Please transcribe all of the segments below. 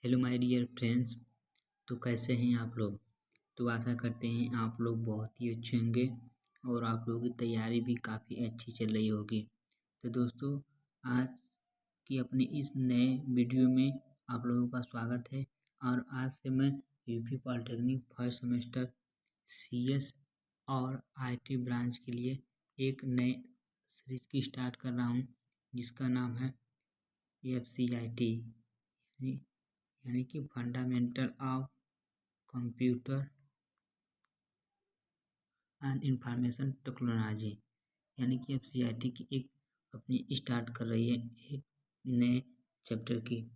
Hello my dear friends. तो कैसे हैं आप लोग। तो आशा करते हैं आप लोग बहुत ही अच्छे होंगे और आप लोगों की तैयारी भी काफ़ी अच्छी चल रही होगी। तो दोस्तों, आज की अपने इस नए वीडियो में आप लोगों का स्वागत है। और आज से मैं UP polytechnic first semester CS और आईटी ब्रांच के लिए एक नए सीरीज की स्टार्ट कर रहा हूँ, जिसका नाम है FCIT, यानी कि fundamental of computer and information technology, यानी कि FCIT की एक अपनी स्टार्ट कर रही है एक नए चैप्टर की।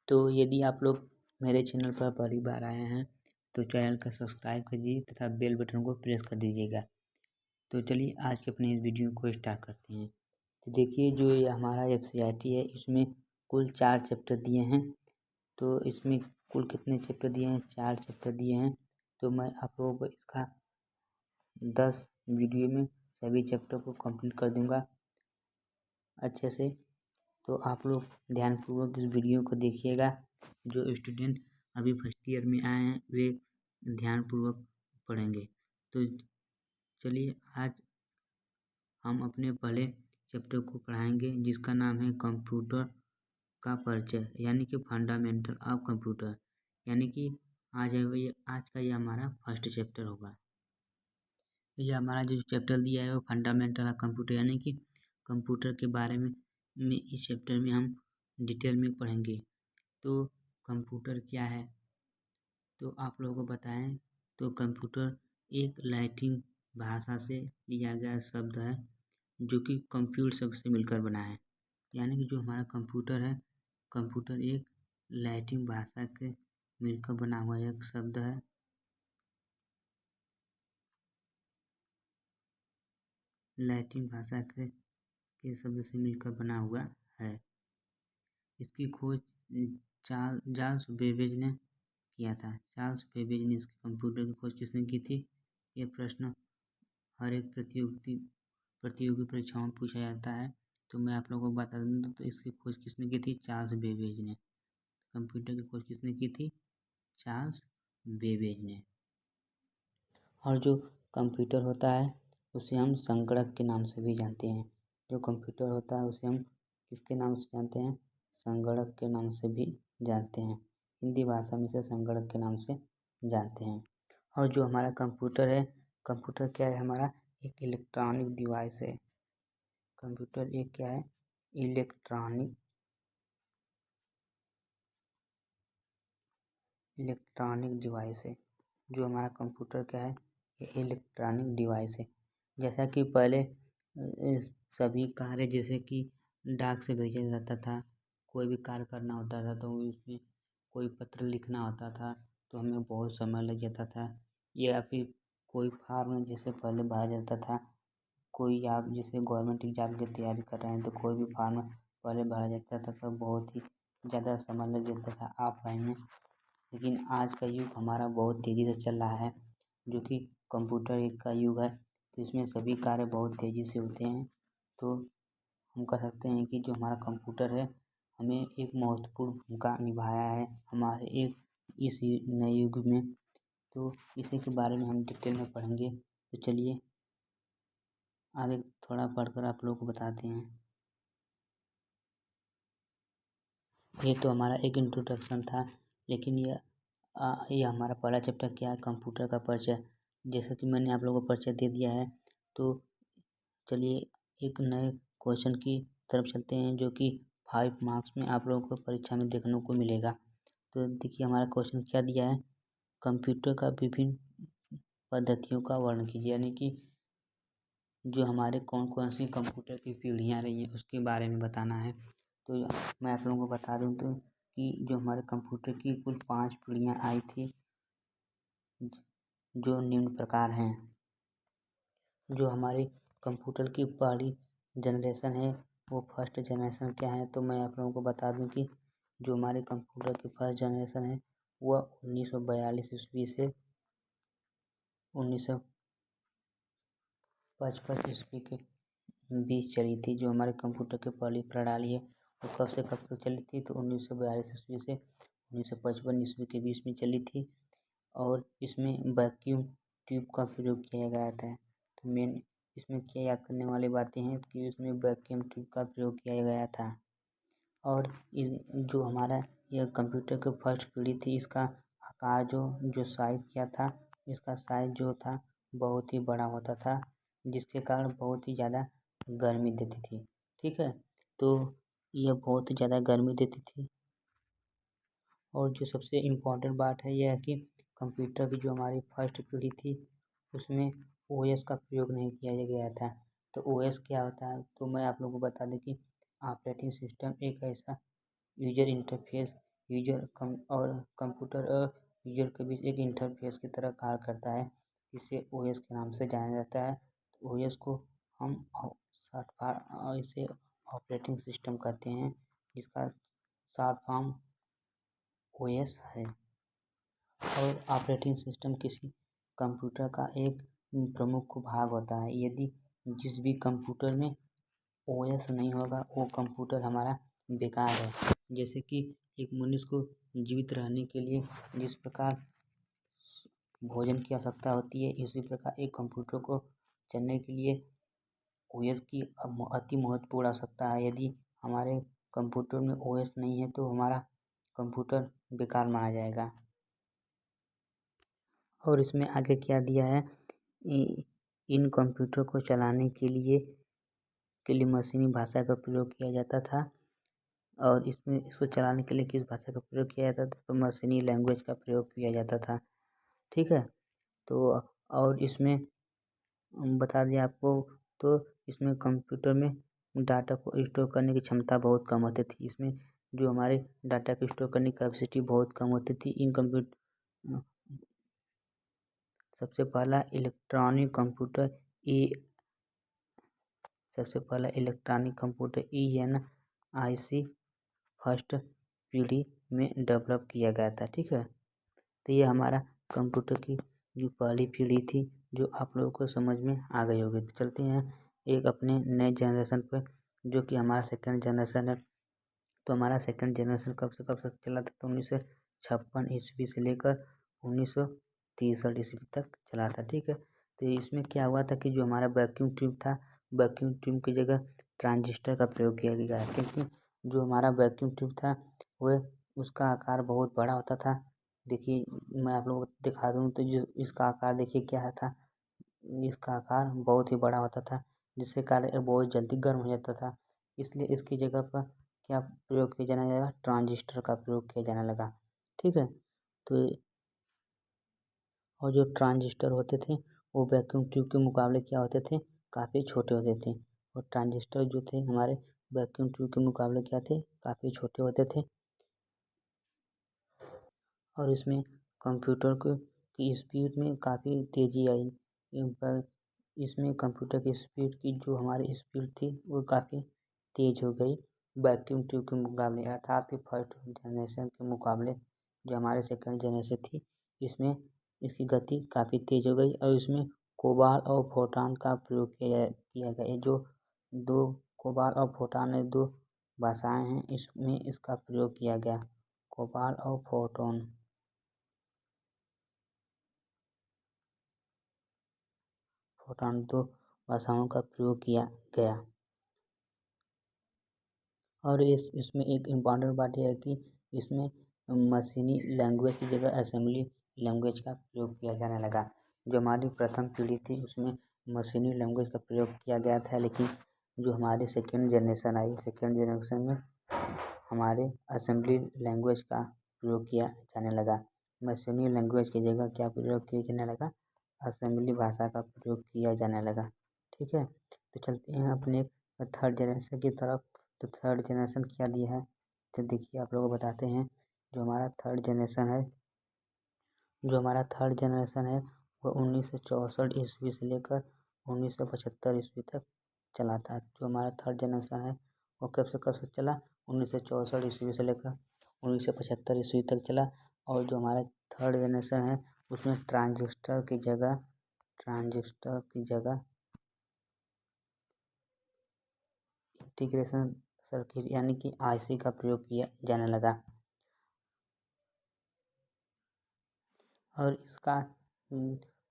तो यदि आप लोग मेरे चैनल पर पहली बार आए हैं तो चैनल का सब्सक्राइब कीजिए तथा बेल बटन को प्रेस कर दीजिएगा। तो चलिए आज के अपने इस वीडियो को स्टार्ट करते हैं। तो देखिए, जो ये हमारा FCIT है, इसमें कुल 4 चैप्टर दिए हैं। तो इसमें कुल कितने चैप्टर दिए हैं? 4 चैप्टर दिए हैं। तो मैं आप लोगों को इसका 10 वीडियो में सभी चैप्टर को कंप्लीट कर दूंगा अच्छे से। तो आप लोग ध्यानपूर्वक इस वीडियो को देखिएगा। जो स्टूडेंट अभी फर्स्ट ईयर में आए हैं वे ध्यानपूर्वक पढ़ेंगे। तो चलिए, आज हम अपने पहले चैप्टर को पढ़ाएंगे, जिसका नाम है कंप्यूटर का परिचय, यानी कि फंडामेंटल ऑफ कंप्यूटर। यानी कि आज का ये हमारा फर्स्ट चैप्टर होगा। ये हमारा जो चैप्टर दिया है वो फंडामेंटल ऑफ कंप्यूटर, यानी कि कंप्यूटर के बारे में इस चैप्टर में हम डिटेल में पढ़ेंगे। तो कंप्यूटर क्या है, तो आप लोगों को बताएं। तो कंप्यूटर एक लैटिन भाषा से लिया गया शब्द है, जो कि कंप्यूट शब्द से मिलकर बना है। यानी कि जो हमारा कंप्यूटर है, कंप्यूटर एक लैटिन भाषा के मिलकर बना हुआ एक शब्द है। लैटिन भाषा के शब्द से मिलकर बना हुआ है। इसकी खोज चार्ल्स बेबेज ने किया था। चार्ल्स बेबेज ने इसके कंप्यूटर की खोज किसने की थी? ये प्रश्न हर एक प्रतियोगी परीक्षाओं में पूछा जाता है। तो मैं आप लोगों को बता दूँ तो इसकी खोज किसने की थी? चार्ल्स बेबेज ने। कंप्यूटर की खोज किसने की थी? चार्ल्स बेबेज ने। और जो कंप्यूटर होता है उसे हम संगणक के नाम से भी जानते हैं। जो कंप्यूटर होता है उसे हम किसके नाम से जानते हैं? संगणक के नाम से भी जानते हैं। हिंदी भाषा में इसे संगणक के नाम से जानते हैं। और जो हमारा कंप्यूटर है, कंप्यूटर क्या है? हमारा एक इलेक्ट्रॉनिक डिवाइस है। कंप्यूटर एक क्या है? इलेक्ट्रॉनिक डिवाइस है। जो हमारा कंप्यूटर क्या है? ये इलेक्ट्रॉनिक डिवाइस है। जैसा कि पहले सभी कार्य जैसे कि डाक से भेजा जाता था, कोई भी कार्य करना होता था तो उसमें कोई पत्र लिखना होता था तो हमें बहुत समय लग जाता था। या फिर कोई फार्म जैसे पहले भरा जाता था, कोई आप जैसे गवर्नमेंट एग्जाम की तैयारी कर रहे हैं तो कोई भी फार्म पहले भरा जाता था तो बहुत ही ज़्यादा समय लग जाता था ऑफलाइन में। लेकिन आज का युग हमारा बहुत तेज़ी से चल रहा है, जो कि कंप्यूटर एक का युग है। तो इसमें सभी कार्य बहुत तेज़ी से होते हैं। तो हम कह सकते हैं कि जो हमारा कंप्यूटर है हमें एक महत्वपूर्ण भूमिका निभाया है हमारे एक इस नए युग में। तो इसी के बारे में हम डिटेल में पढ़ेंगे। तो चलिए आगे थोड़ा पढ़कर आप लोगों को बताते हैं। ये तो हमारा एक इंट्रोडक्शन था, लेकिन ये हमारा पहला चैप्टर क्या है? कंप्यूटर का परिचय। जैसा कि मैंने आप लोगों को परिचय दे दिया है, तो चलिए एक नए क्वेश्चन की तरफ चलते हैं, जो कि 5 मार्क्स में आप लोगों को परीक्षा में देखने को मिलेगा। तो देखिए हमारा क्वेश्चन क्या दिया है? कंप्यूटर का विभिन्न पद्धतियों का वर्णन कीजिए, यानी कि जो हमारे कौन कौन सी कंप्यूटर की पीढ़ियाँ रही हैं उसके बारे में बताना है। तो मैं आप लोगों को बता दूं तो कि जो हमारे कंप्यूटर की कुल 5 पीढ़ियाँ आई थी, जो निम्न प्रकार हैं। जो हमारी कंप्यूटर की पहली जनरेशन है वो फर्स्ट जनरेशन क्या है? तो मैं आप लोगों को बता दूं कि जो हमारे कंप्यूटर की फर्स्ट जनरेशन है वह 1942 ईस्वी से 1955 ईस्वी के बीच चली थी। जो हमारे कंप्यूटर की पहली प्रणाली है वो कब से कब तक चली थी, तो 1942 ईस्वी से 1955 ईस्वी के बीच में चली थी। और इसमें वैक्यूम ट्यूब का प्रयोग किया गया था। तो मेन इसमें क्या याद करने वाली बातें हैं कि इसमें वैक्यूम ट्यूब का प्रयोग किया गया था। और जो हमारा यह कंप्यूटर की फर्स्ट पीढ़ी थी, इसका आकार जो साइज़ क्या था, इसका साइज़ जो था बहुत ही बड़ा होता था, जिसके कारण बहुत ही ज़्यादा गर्मी देती थी। ठीक है, तो यह बहुत ही ज़्यादा गर्मी देती थी। और जो सबसे इम्पोर्टेंट बात है यह है कि कंप्यूटर की जो हमारी फर्स्ट पीढ़ी थी उसमें ओएस का प्रयोग नहीं किया गया था। तो ओएस क्या होता है, तो मैं आप लोगों को बता दें कि ऑपरेटिंग सिस्टम एक ऐसा यूजर इंटरफेस और कंप्यूटर और यूजर के बीच एक इंटरफेस की तरह कार्य करता है, इसे ओएस के नाम से जाना जाता है। ओएस को हम इसे ऑपरेटिंग सिस्टम कहते हैं, जिसका शॉर्ट फॉर्म ओएस है। और ऑपरेटिंग सिस्टम किसी कंप्यूटर का एक प्रमुख भाग होता है। यदि जिस भी कंप्यूटर में ओएस नहीं होगा वो कंप्यूटर हमारा बेकार है। जैसे कि एक मनुष्य को जीवित रहने के लिए जिस प्रकार भोजन की आवश्यकता होती है, इसी प्रकार एक कंप्यूटर को चलने के लिए ओएस की अति महत्वपूर्ण आवश्यकता है। यदि हमारे कंप्यूटर में ओएस नहीं है तो हमारा कंप्यूटर बेकार माना जाएगा। और इसमें आगे क्या दिया है, इन कंप्यूटर को चलाने के लिए मशीनी भाषा का प्रयोग किया जाता था। और इसको चलाने के लिए किस भाषा का प्रयोग किया जाता था, तो मशीनी लैंग्वेज का प्रयोग किया जाता था। ठीक है, तो और इसमें बता दें आपको, तो इसमें कंप्यूटर में डाटा को स्टोर करने की क्षमता बहुत कम होती थी। इसमें जो हमारे डाटा को स्टोर करने की कैपेसिटी बहुत कम होती थी। सबसे पहला इलेक्ट्रॉनिक कंप्यूटर ENIC फर्स्ट पीढ़ी में डेवलप किया गया था। ठीक है, तो ये हमारा कंप्यूटर की जो पहली पीढ़ी थी जो आप लोगों को समझ में आ गई होगी। तो चलते हैं एक अपने नए जनरेशन पर, जो कि हमारा सेकंड जनरेशन है। तो हमारा सेकंड जनरेशन कब से चला था, तो 1956 ईस्वी से लेकर 1963 ईस्वी तक चला था। ठीक है, तो इसमें क्या हुआ था कि जो हमारा वैक्यूम ट्यूब था, वैक्यूम ट्यूब की जगह ट्रांजिस्टर का प्रयोग किया गया है। क्योंकि जो हमारा वैक्यूम ट्यूब था वह उसका आकार बहुत बड़ा होता था। देखिए मैं आप लोगों को दिखा दूँ तो जो इसका आकार देखिए क्या था, इसका आकार बहुत ही बड़ा होता था, जिससे कारण बहुत जल्दी गर्म हो जाता था। इसलिए इसकी जगह पर क्या प्रयोग किया जाने लगा, ट्रांजिस्टर का प्रयोग किया जाने लगा। ठीक है, तो और जो ट्रांजिस्टर होते थे वो वैक्यूम ट्यूब के मुकाबले क्या होते थे, काफ़ी छोटे होते थे। और ट्रांजिस्टर जो थे हमारे वैक्यूम ट्यूब के मुकाबले क्या थे, काफ़ी छोटे होते थे। और इसमें कंप्यूटर की स्पीड में काफ़ी तेज़ी आई। इसमें कंप्यूटर की स्पीड की जो हमारी स्पीड थी वो काफ़ी तेज़ हो गई वैक्यूम ट्यूब के मुकाबले, अर्थात कि फर्स्ट जनरेशन के मुकाबले जो हमारे सेकंड जनरेशन थी, इसमें इसकी गति काफ़ी तेज़ हो गई। और इसमें कोबाल्ट और फोटॉन का प्रयोग किया गया। जो दो कोबाल्ट और फोटॉन है, दो भाषाएं हैं, इसमें इसका प्रयोग किया गया, कोबाल्ट और फोटॉन दो भाषाओं का प्रयोग किया गया। और इसमें एक इम्पॉर्टेंट बात यह है कि इसमें मशीनी लैंग्वेज की जगह असेंबली लैंग्वेज का प्रयोग किया जाने लगा। जो हमारी प्रथम पीढ़ी थी उसमें मशीनी लैंग्वेज का प्रयोग किया गया था, लेकिन जो हमारी सेकेंड जनरेशन आई, सेकेंड जनरेशन में हमारे असेंबली लैंग्वेज का प्रयोग किया जाने लगा। मशीनी लैंग्वेज की जगह क्या प्रयोग किया जाने लगा, असेंबली भाषा का प्रयोग किया जाने लगा। ठीक है, तो चलते हैं अपने थर्ड जनरेशन की तरफ। तो थर्ड जनरेशन क्या दिया है, तो देखिए आप लोगों को बताते हैं। जो हमारा थर्ड जनरेशन है वो 1964 ईस्वी से लेकर 1975 ईस्वी तक चला था। जो हमारा थर्ड जनरेशन है वो कब से चला, 1964 ईस्वी से लेकर 1975 ईस्वी तक चला। और जो हमारा थर्ड जनरेशन है उसमें ट्रांजिस्टर की जगह इंटीग्रेशन सर्किट यानी कि आईसी का प्रयोग किया जाने लगा। और इसका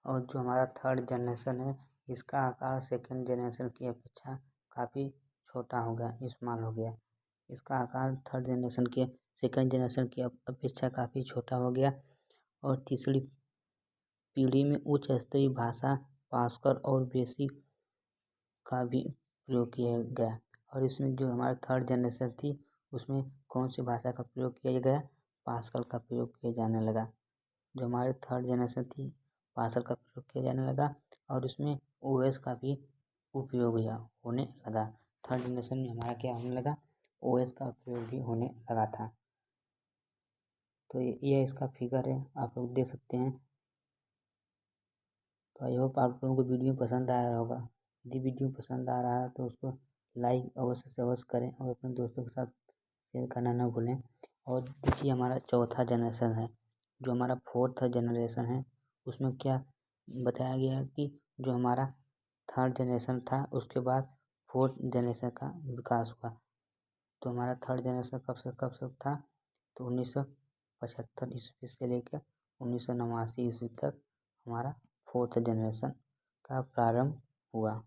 और जो हमारा थर्ड जनरेशन है, इसका आकार सेकंड जनरेशन की अपेक्षा काफ़ी छोटा हो गया, स्मॉल हो गया। इसका आकार थर्ड जनरेशन के सेकंड जनरेशन की अपेक्षा काफ़ी छोटा हो गया। और तीसरी पीढ़ी में उच्च स्तरीय भाषा पास्कल और बेसिक का भी प्रयोग किया गया। और इसमें जो हमारा थर्ड जनरेशन थी, उसमें कौन सी भाषा का प्रयोग किया गया? पास्कल का प्रयोग किया जाने लगा। जो हमारे थर्ड जनरेशन थी, पास्कल का प्रयोग किया जाने लगा और उसमें ओएस का भी उपयोग होने लगा। थर्ड जनरेशन में हमारा क्या होने लगा? ओएस का उपयोग भी होने लगा था। तो ये इसका फिगर है, आप लोग देख सकते हैं। तो आई होप आप लोगों को वीडियो पसंद आया होगा। यदि वीडियो पसंद आ रहा है तो उसको लाइक अवश्य से अवश्य करें और अपने दोस्तों के साथ शेयर करना न भूलें। और देखिए हमारा चौथा जनरेशन है, जो हमारा फोर्थ जनरेशन है, उसमें क्या बताया गया है कि जो हमारा थर्ड जनरेशन था उसके बाद फोर्थ जनरेशन का विकास हुआ। तो हमारा थर्ड जनरेशन कब से था? तो 1975 ईस्वी से लेकर 1989 ईस्वी तक हमारा फोर्थ जनरेशन का प्रारंभ हुआ।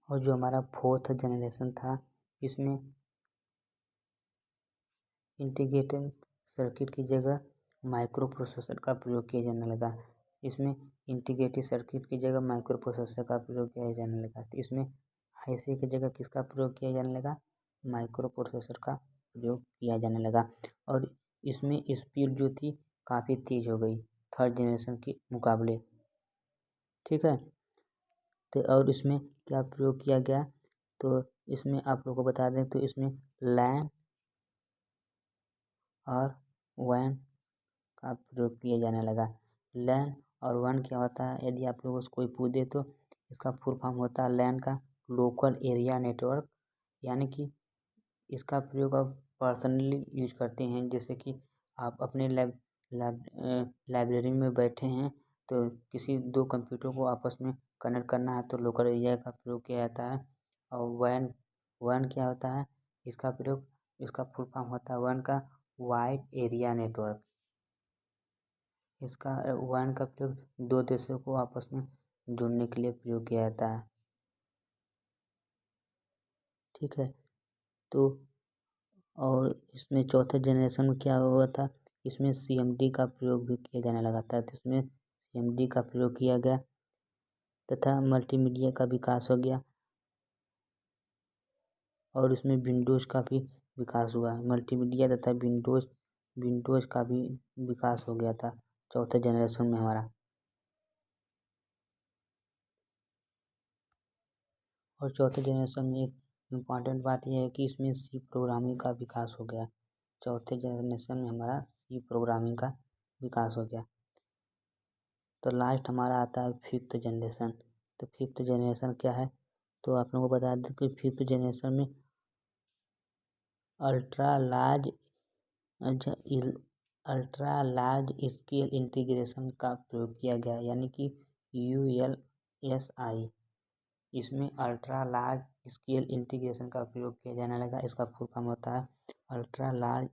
और जो हमारा फोर्थ जनरेशन था, इसमें इंटीग्रेटेड सर्किट की जगह माइक्रो प्रोसेसर का प्रयोग किया जाने लगा। इसमें इंटीग्रेटेड सर्किट की जगह माइक्रो प्रोसेसर का प्रयोग किया जाने लगा। तो इसमें आईसी की जगह किसका प्रयोग किया जाने लगा? माइक्रो प्रोसेसर का प्रयोग किया जाने लगा। और इसमें स्पीड जो थी काफ़ी तेज़ हो गई थर्ड जनरेशन के मुकाबले। ठीक है। तो और इसमें क्या प्रयोग किया गया? तो इसमें आप लोगों को बता दें तो इसमें लैन और वैन का प्रयोग किया जाने लगा। लैन और वैन क्या होता है? यदि आप लोगों से कोई पूछ दे तो इसका फुल फॉर्म होता है लैन का लोकल एरिया नेटवर्क। यानी कि इसका प्रयोग आप पर्सनली यूज करते हैं, जैसे कि आप अपने लाइब्रेरी में बैठे हैं तो किसी दो कंप्यूटर को आपस में कनेक्ट करना है तो लोकल एरिया का प्रयोग किया जाता है। और वैन वैन क्या होता है? इसका प्रयोग इसका फुल फॉर्म होता है वैन का वाइड एरिया नेटवर्क। इसका वैन का प्रयोग दो देशों को आपस में जोड़ने के लिए प्रयोग किया जाता है। ठीक है। तो और इसमें चौथे जनरेशन में क्या हुआ था? इसमें सीएमडी का प्रयोग भी किया जाने लगा था। तो इसमें सीएमडी का प्रयोग किया गया तथा मल्टीमीडिया का विकास हो गया। और इसमें विंडोज़ का भी विकास हुआ। मल्टीमीडिया तथा विंडोज़ का भी विकास हो गया था चौथे जनरेशन में हमारा। और चौथे जनरेशन में एक इम्पॉर्टेंट बात यह है कि इसमें सी प्रोग्रामिंग का विकास हो गया। चौथे जनरेशन में हमारा सी प्रोग्रामिंग का विकास हो गया। तो लास्ट हमारा आता है फिफ्थ जनरेशन। तो फिफ्थ जनरेशन क्या है? तो आप लोगों को बता दें कि फिफ्थ जनरेशन में अल्ट्रा लार्ज स्केल इंटीग्रेशन का प्रयोग किया गया, यानी कि ULSI। इसमें अल्ट्रा लार्ज स्केल इंटीग्रेशन का प्रयोग किया जाने लगा। इसका फुल फॉर्म होता है ultra large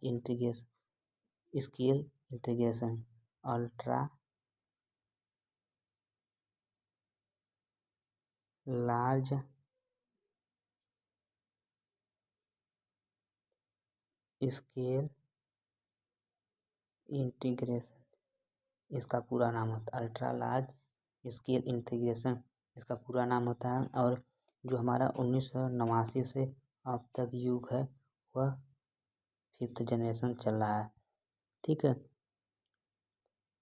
scale integration. Ultra large scale integration इसका पूरा नाम होता है। अल्ट्रा लार्ज स्केल इंटीग्रेशन इसका पूरा नाम होता है। और जो हमारा 1989 से अब तक युग है वह फिफ्थ जनरेशन चल रहा है। ठीक है।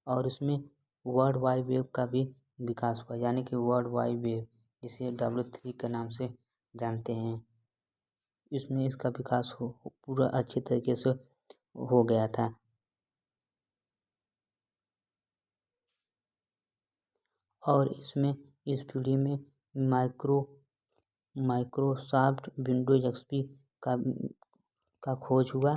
और इसमें वर्ल्ड वाइड वेब का भी विकास हुआ, यानी कि वर्ल्ड वाइड वेब जिसे W3 के नाम से जानते हैं, इसमें इसका विकास पूरा अच्छे तरीके से हो गया था। और इसमें इस पीढ़ी में माइक्रोसॉफ्ट विंडोज एक्सपी का खोज हुआ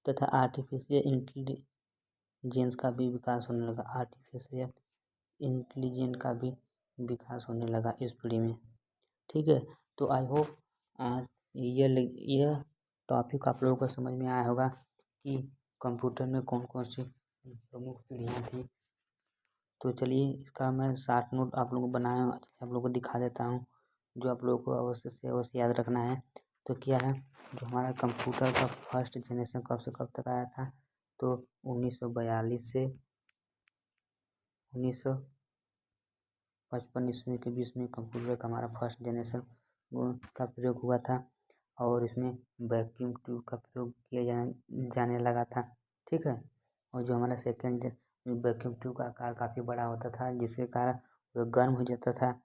तथा आर्टिफिशियल इंटेलिजेंस का भी विकास होने लगा। आर्टिफिशियल इंटेलिजेंस का भी विकास होने लगा इस पीढ़ी में। ठीक है। तो आई होप यह टॉपिक आप लोगों को समझ में आया होगा कि कंप्यूटर में कौन कौन सी प्रमुख पीढ़ियाँ थी। तो चलिए इसका मैं शॉर्ट नोट आप लोगों को बनाया हूँ, आप लोगों को दिखा देता हूँ, जो आप लोगों को अवश्य से अवश्य याद रखना है। तो क्या है, जो हमारा कंप्यूटर का फर्स्ट जनरेशन कब से कब तक आया था, तो 1942 से 1955 ईस्वी के बीच में कंप्यूटर का हमारा फर्स्ट जनरेशन का प्रयोग हुआ था, और इसमें वैक्यूम ट्यूब का प्रयोग किया जाने लगा था। ठीक है, और जो हमारा सेकेंड वैक्यूम ट्यूब का आकार काफ़ी बड़ा होता था, जिसके कारण वह गर्म हो जाता था।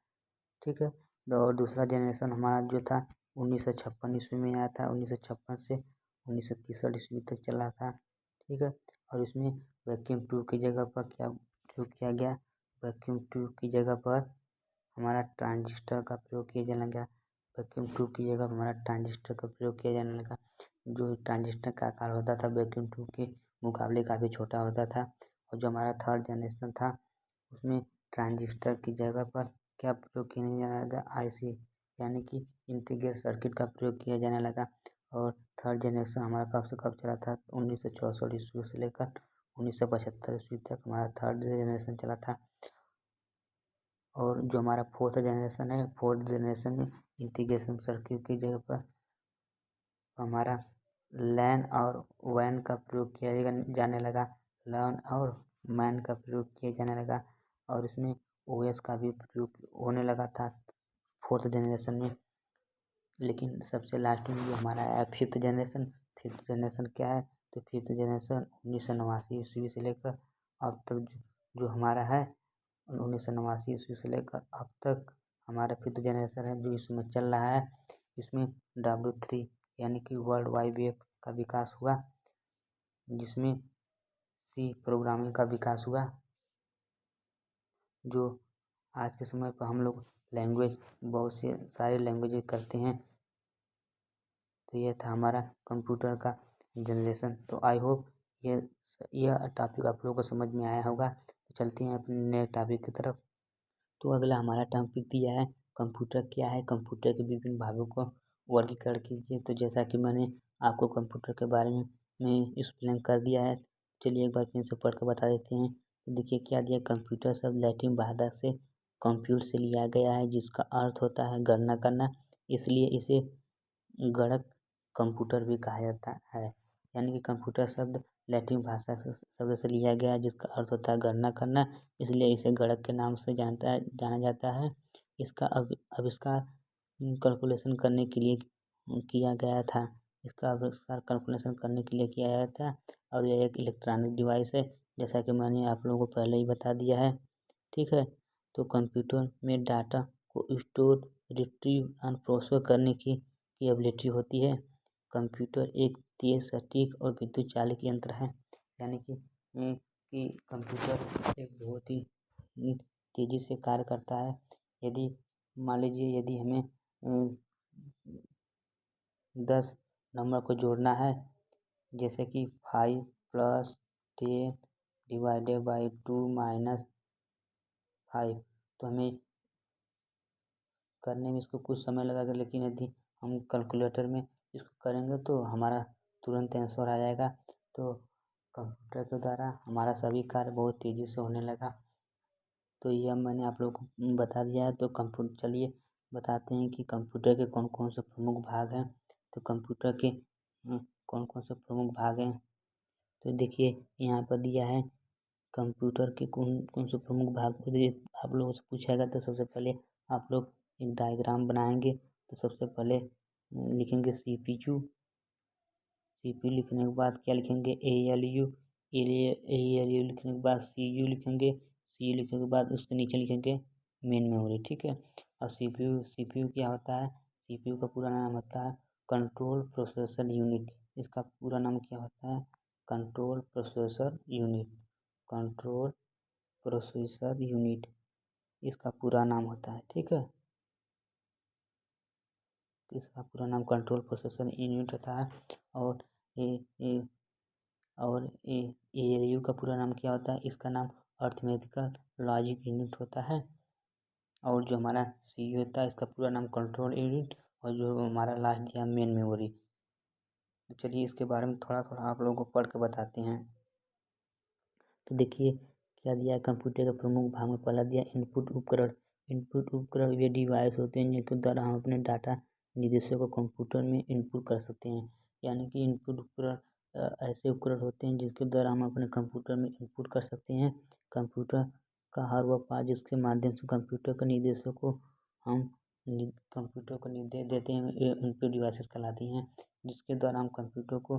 ठीक है, और दूसरा जनरेशन हमारा जो था 1956 ईस्वी में आया था। 1956 से 1963 ईस्वी तक चला था। ठीक है, और इसमें वैक्यूम ट्यूब की जगह पर क्या प्रयोग किया गया, वैक्यूम ट्यूब की जगह पर हमारा ट्रांजिस्टर का प्रयोग किया जाने लगा। वैक्यूम ट्यूब की जगह हमारा ट्रांजिस्टर का प्रयोग किया जाने लगा। जो ट्रांजिस्टर का आकार होता था वैक्यूम ट्यूब के मुकाबले काफ़ी छोटा होता था। और जो हमारा थर्ड जनरेशन था, उसमें ट्रांजिस्टर की जगह पर क्या प्रयोग किया जाने लगा, आईसी यानी कि इंटीग्रेटेड सर्किट का प्रयोग किया जाने लगा। और थर्ड जनरेशन हमारा कब से कब चला था, 1964 ईस्वी से लेकर 1975 ईस्वी तक हमारा थर्ड जनरेशन चला था। और जो हमारा फोर्थ जनरेशन है, फोर्थ जनरेशन में इंटीग्रेशन सर्किट की जगह पर हमारा लैन और वैन का प्रयोग किया जाने लगा। लैन और मैन का प्रयोग किया जाने लगा, और इसमें ओएस का भी प्रयोग होने लगा था फोर्थ जनरेशन में। लेकिन सबसे लास्ट में जो हमारा है फिफ्थ जनरेशन क्या है, तो फिफ्थ जनरेशन 1989 ईस्वी से लेकर अब तक जो हमारा है 1989 ईस्वी से लेकर अब तक हमारा फिफ्थ जनरेशन है, जो इसमें चल रहा है। इसमें W3 यानी कि वर्ल्ड वाइड वेब का विकास हुआ, जिसमें सी प्रोग्रामिंग का विकास हुआ, जो आज के समय पर हम लोग लैंग्वेज बहुत से सारे लैंग्वेज करते हैं। तो यह था हमारा कंप्यूटर का जनरेशन। तो आई होप यह टॉपिक आप लोगों को समझ में आया होगा। तो चलते हैं अपने नए टॉपिक की तरफ। तो अगला हमारा टॉपिक दिया है कंप्यूटर क्या है, कंप्यूटर के विभिन्न भागों को वर्गीकरण कीजिए। तो जैसा कि मैंने आपको कंप्यूटर के बारे में एक्सप्लेन कर दिया है, चलिए एक बार फिर से पढ़ कर बता देते हैं। तो देखिए क्या दिया, कंप्यूटर शब्द लैटिन भाषा से कंप्यूट से लिया गया है, जिसका अर्थ होता है गणना करना, इसलिए इसे गणक कंप्यूटर भी कहा जाता है। यानी कि कंप्यूटर शब्द लैटिन भाषा शब्द से लिया गया है, जिसका अर्थ होता है गणना करना, इसलिए इसे गणक के नाम से जाना जाता है। इसका आविष्कार कैलकुलेशन करने के लिए किया गया था। इसका आविष्कार कैलकुलेशन करने के लिए किया गया था, और यह एक इलेक्ट्रॉनिक डिवाइस है, जैसा कि मैंने आप लोगों को पहले ही बता दिया है। ठीक है, तो कंप्यूटर में डाटा को स्टोर, रिट्रीव और प्रोसेस करने की एबिलिटी होती है। कंप्यूटर एक तेज, सटीक और विद्युत चालित यंत्र है। यानी कि कंप्यूटर एक बहुत ही तेज़ी से कार्य करता है। यदि मान लीजिए यदि हमें 10 नंबर को जोड़ना है, जैसे कि 5 + 10 डिवाइडेड बाई 2 - 5, तो हमें करने में इसको कुछ समय लगेगा, लेकिन यदि हम कैलकुलेटर में इसको करेंगे तो हमारा तुरंत आंसर आ जाएगा। तो कंप्यूटर के द्वारा हमारा सभी कार्य बहुत तेज़ी से होने लगा। तो यह मैंने आप लोगों को बता दिया है। तो चलिए बताते हैं कि कंप्यूटर के कौन कौन से प्रमुख भाग हैं। तो कंप्यूटर के कौन कौन से प्रमुख भाग हैं, तो देखिए यहाँ पर दिया है कंप्यूटर के कौन कौन से प्रमुख भाग। यदि आप लोगों से पूछेगा तो सबसे पहले आप लोग एक डायग्राम बनाएंगे। तो सबसे पहले लिखेंगे CPU। CPU लिखने के बाद क्या लिखेंगे, ALU। ALU लिखने के बाद CU लिखेंगे। CU लिखने के बाद उसके नीचे लिखेंगे मेन मेमोरी। ठीक है, और CPU क्या होता है, CPU का पूरा नाम होता है कंट्रोल प्रोसेसर यूनिट। इसका पूरा नाम क्या होता है, control processor unit. Control processor unit इसका पूरा नाम होता है। ठीक है, इसका पूरा नाम कंट्रोल प्रोसेसर यूनिट होता है। और ए ए और ALU का पूरा नाम क्या होता है, इसका नाम अर्थमेटिकल लॉजिक यूनिट होता है। और जो हमारा CU होता है, इसका पूरा नाम कंट्रोल यूनिट, और जो हमारा लास्ट दिया मेन मेमोरी। तो चलिए इसके बारे में थोड़ा थोड़ा आप लोगों को पढ़ के बताते हैं। तो देखिए क्या दिया है, कंप्यूटर के प्रमुख भाग में पहला दिया इनपुट उपकरण। इनपुट उपकरण वे डिवाइस होते हैं जिनके द्वारा हम अपने डाटा निर्देशों को कंप्यूटर में इनपुट कर सकते हैं। यानी कि इनपुट उपकरण ऐसे उपकरण होते हैं जिसके द्वारा हम अपने कंप्यूटर में इनपुट कर सकते हैं। कंप्यूटर का हर वह पार्ट जिसके माध्यम से कंप्यूटर के निर्देशों को हम कंप्यूटर को निर्देश देते हैं इनपुट डिवाइसेस कहलाती हैं। जिसके द्वारा हम कंप्यूटर को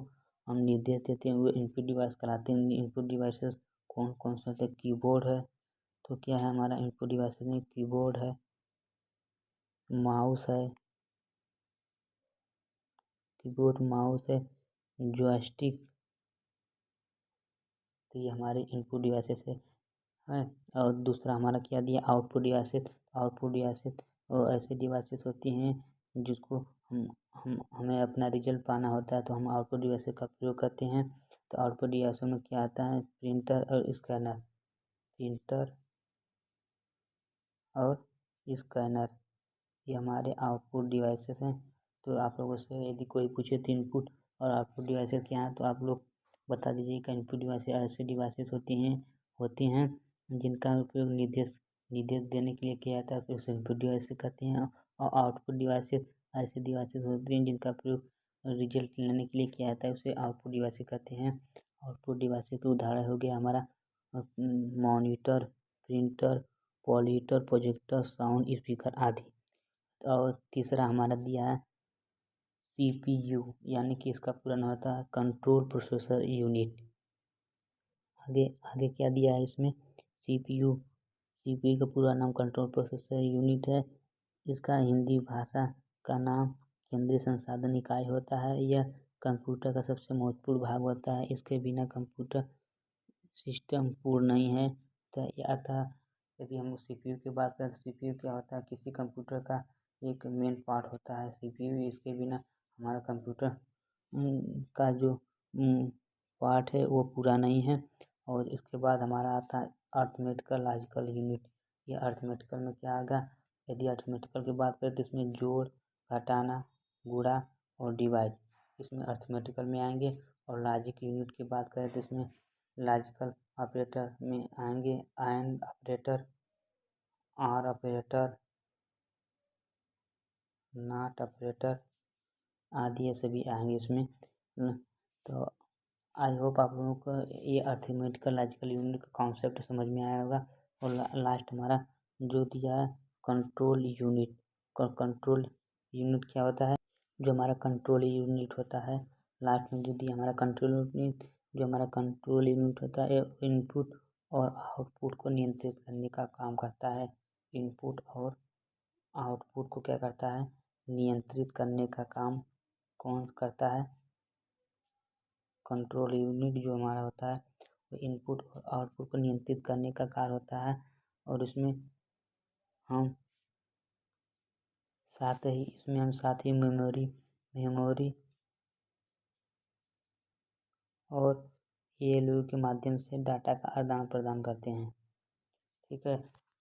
हम निर्देश देते हैं वो इनपुट डिवाइस कहलाते हैं। इनपुट डिवाइसेस कौन कौन से होते हैं? कीबोर्ड है, तो क्या है हमारा इनपुट डिवाइसेस में? कीबोर्ड है, माउस है, कीबोर्ड माउस है, जॉयस्टिक, तो ये हमारे इनपुट डिवाइसेस है। और दूसरा हमारा क्या दिया, आउटपुट डिवाइसेस। आउटपुट डिवाइसेस और ऐसे डिवाइसेस होती हैं जिसको हम हमें अपना रिजल्ट पाना होता है तो हम आउटपुट डिवाइसेस का प्रयोग करते हैं। तो आउटपुट डिवाइसों में क्या आता है? प्रिंटर और स्कैनर। प्रिंटर और स्कैनर ये हमारे आउटपुट डिवाइसेस हैं। तो आप लोगों से यदि कोई पूछे तो इनपुट और आउटपुट डिवाइसेस क्या हैं तो आप लोग बता दीजिएगा। इनपुट डिवाइसेस ऐसे डिवाइसेस होती हैं जिनका उपयोग निर्देश देने के लिए किया जाता है तो उसे इनपुट डिवाइसेस कहते हैं। और आउटपुट डिवाइसेस ऐसे डिवाइसेस होती हैं जिनका प्रयोग रिजल्ट लेने के लिए किया जाता है उसे आउटपुट डिवाइसेस कहते हैं। आउटपुट डिवाइसेस के उदाहरण हो गया हमारा monitor, printer, monitor, projector, sound speaker आदि। और तीसरा हमारा दिया है CPU, यानी कि इसका पूरा नाम होता है कंट्रोल प्रोसेसर यूनिट। आगे आगे क्या दिया है इसमें? CPU का पूरा नाम कंट्रोल प्रोसेसर यूनिट है। इसका हिंदी भाषा का नाम केंद्रीय संसाधन इकाई होता है। यह कंप्यूटर का सबसे महत्वपूर्ण भाग होता है। इसके बिना कंप्यूटर सिस्टम पूर्ण नहीं है। तो या था यदि हम CPU की बात करें तो CPU क्या होता है? किसी कंप्यूटर का एक मेन पार्ट होता है CPU। इसके बिना हमारा कंप्यूटर का जो पार्ट है वो पूरा नहीं है। और इसके बाद हमारा आता है अर्थमेटिकल लॉजिकल यूनिट। ये अर्थमेटिकल में क्या आएगा? यदि अर्थमेटिकल की बात करें तो इसमें जोड़, घटाना, गुणा और डिवाइड इसमें अर्थमेटिकल में आएंगे। और लॉजिक यूनिट की बात करें तो इसमें लॉजिकल ऑपरेटर में आएंगे and operator, or operator, not operator आदि ये सभी आएंगे इसमें। तो आई होप आप लोगों को ये अर्थमेटिकल लॉजिकल यूनिट का कॉन्सेप्ट समझ में आया होगा। और लास्ट हमारा जो दिया है कंट्रोल यूनिट। कंट्रोल यूनिट क्या होता है? जो हमारा कंट्रोल यूनिट होता है लास्ट में जो दिया हमारा कंट्रोल यूनिट, जो हमारा कंट्रोल यूनिट होता है इनपुट और आउटपुट को नियंत्रित करने का काम करता है। इनपुट और आउटपुट को क्या करता है? नियंत्रित करने का काम कौन करता है? कंट्रोल यूनिट जो हमारा होता है वो इनपुट और आउटपुट को नियंत्रित करने का कार्य होता है। और इसमें हम साथ ही मेमोरी और ALU के माध्यम से डाटा का आदान प्रदान करते हैं। ठीक है,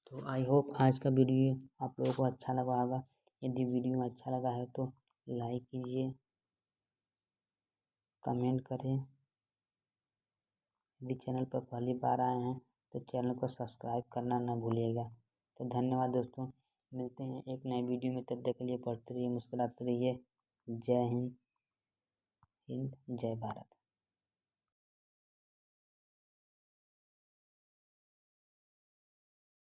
तो आई होप आज का वीडियो आप लोगों को अच्छा लगा होगा। यदि वीडियो अच्छा लगा है तो लाइक कीजिए, कमेंट करें। यदि चैनल पर पहली बार आए हैं तो चैनल को सब्सक्राइब करना ना भूलिएगा। तो धन्यवाद दोस्तों, मिलते हैं एक नए वीडियो में। तब तक के लिए पढ़ते रहिए, मुस्कुराते रहिए। जय हिंद, जय भारत।